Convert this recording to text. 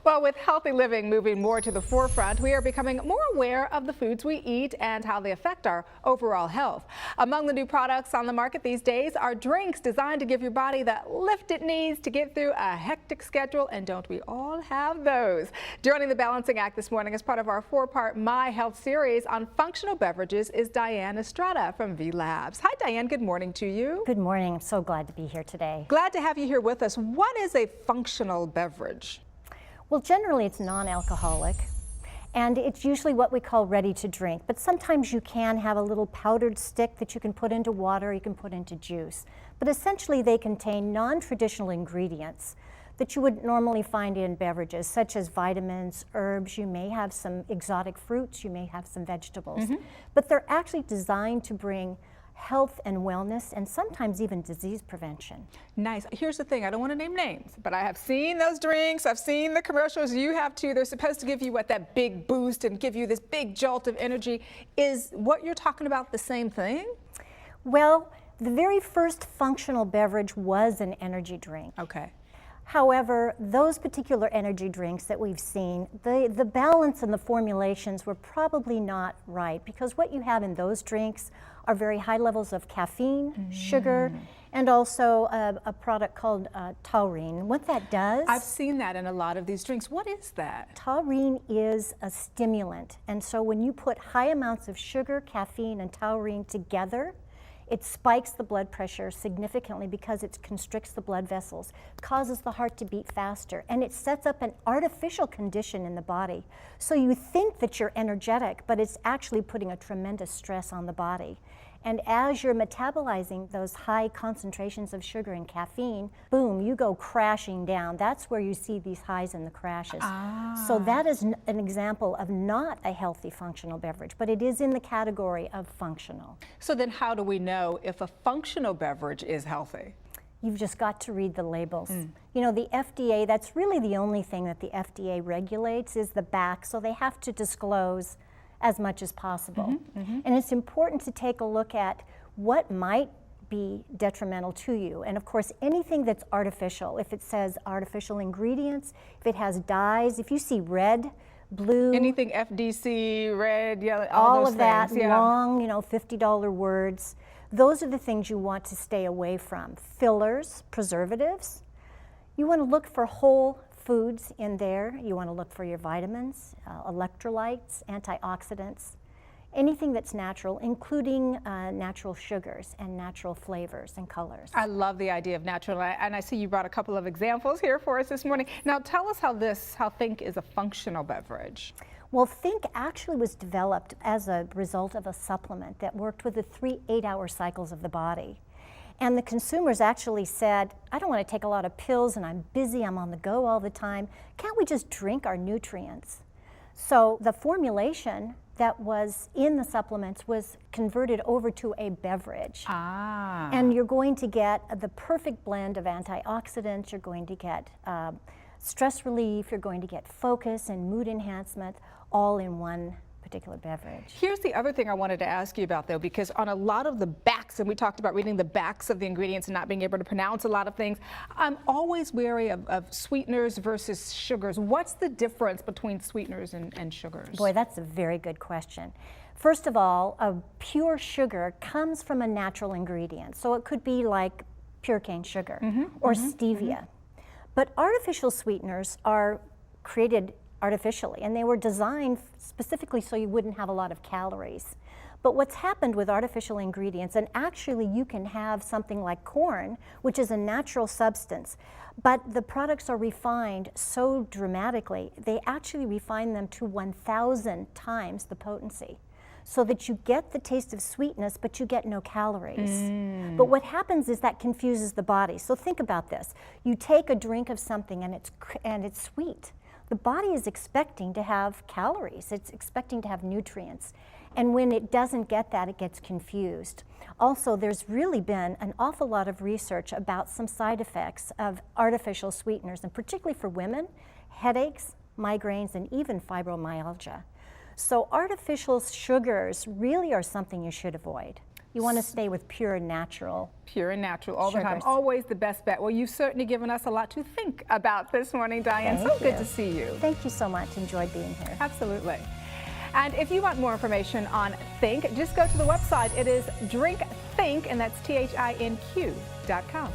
Well, with healthy living moving more to the forefront, we are becoming more aware of the foods we eat and how they affect our overall health. Among the new products on the market these days are drinks designed to give your body the lift it needs to get through a hectic schedule, and don't we all have those? Joining the balancing act this morning as part of our four-part My Health series on functional beverages is Diane Estrada from V Labs. Hi, Diane. Good morning to you. Good morning. I'm so glad to be here today. Glad to have you here with us. What is a functional beverage? Well, generally it's non-alcoholic, and it's usually what we call ready to drink, but sometimes you can have a little powdered stick that you can put into water, you can put into juice. But essentially they contain non-traditional ingredients that you would normally find in beverages, such as vitamins, herbs, you may have some exotic fruits, you may have some vegetables. But they're actually designed to bring health and wellness, and sometimes even disease prevention. Nice. Here's the thing, I don't want to name names, but I have seen those drinks, I've seen the commercials, you have too. They're supposed to give you that big boost and give you this big jolt of energy. Is what you're talking about the same thing? Well, the very first functional beverage was an energy drink. Okay. However, those particular energy drinks that we've seen, the balance and the formulations were probably not right, because what you have in those drinks are very high levels of caffeine, sugar, and also a product called taurine. What that does... I've seen that in a lot of these drinks. What is that? Taurine is a stimulant, and so when you put high amounts of sugar, caffeine, and taurine together, it spikes the blood pressure significantly because it constricts the blood vessels, causes the heart to beat faster, and it sets up an artificial condition in the body. So you think that you're energetic, but it's actually putting a tremendous stress on the body. And as you're metabolizing those high concentrations of sugar and caffeine, boom, you go crashing down. That's where you see these highs and the crashes. So that is an example of not a healthy functional beverage, but it is in the category of functional. So then how do we know if a functional beverage is healthy? You've just got to read the labels. You know, the FDA, that's really the only thing that the FDA regulates is the back, so they have to disclose as much as possible. And it's important to take a look at what might be detrimental to you. And of course, anything that's artificial, if it says artificial ingredients, if it has dyes, if you see red, blue, anything FDC, red, yellow, all those of that, things, yeah. long, $50 words, those are the things you want to stay away from. Fillers, preservatives. You want to look for whole foods in there. You want to look for your vitamins, electrolytes, antioxidants, anything that's natural, including natural sugars and natural flavors and colors. I love the idea of natural, and I see you brought a couple of examples here for us this morning. Now tell us how ThinQ is a functional beverage. Well, ThinQ actually was developed as a result of a supplement that worked with the 3 8-hour cycles of the body. And the consumers actually said, I don't want to take a lot of pills and I'm busy, I'm on the go all the time. Can't we just drink our nutrients? So the formulation that was in the supplements was converted over to a beverage. And you're going to get the perfect blend of antioxidants, you're going to get stress relief, you're going to get focus and mood enhancement all in one particular beverage. Here's the other thing I wanted to ask you about, though, because on a lot of the backs, and we talked about reading the backs of the ingredients and not being able to pronounce a lot of things, I'm always wary of sweeteners versus sugars. What's the difference between sweeteners and sugars? Boy, that's a very good question. First of all, a pure sugar comes from a natural ingredient, so it could be like pure cane sugar or stevia. But artificial sweeteners are created artificially, and they were designed specifically so you wouldn't have a lot of calories. But what's happened with artificial ingredients, and actually you can have something like corn, which is a natural substance, but the products are refined so dramatically, they actually refine them to 1,000 times the potency, so that you get the taste of sweetness, but you get no calories. But what happens is that confuses the body. So think about this. You take a drink of something and it's sweet. The body is expecting to have calories, it's expecting to have nutrients. And when it doesn't get that, it gets confused. Also, there's really been an awful lot of research about some side effects of artificial sweeteners, and particularly for women, headaches, migraines, and even fibromyalgia. So artificial sugars really are something you should avoid. You want to stay with pure and natural. Pure and natural all the time. Sugars. Always the best bet. Well, you've certainly given us a lot to think about this morning, Diane. Thank So good you. to see you. Thank you so much. Enjoyed being here. Absolutely. And if you want more information on ThinQ, just go to the website. It is DrinkThinQ, and that's ThinQ.com.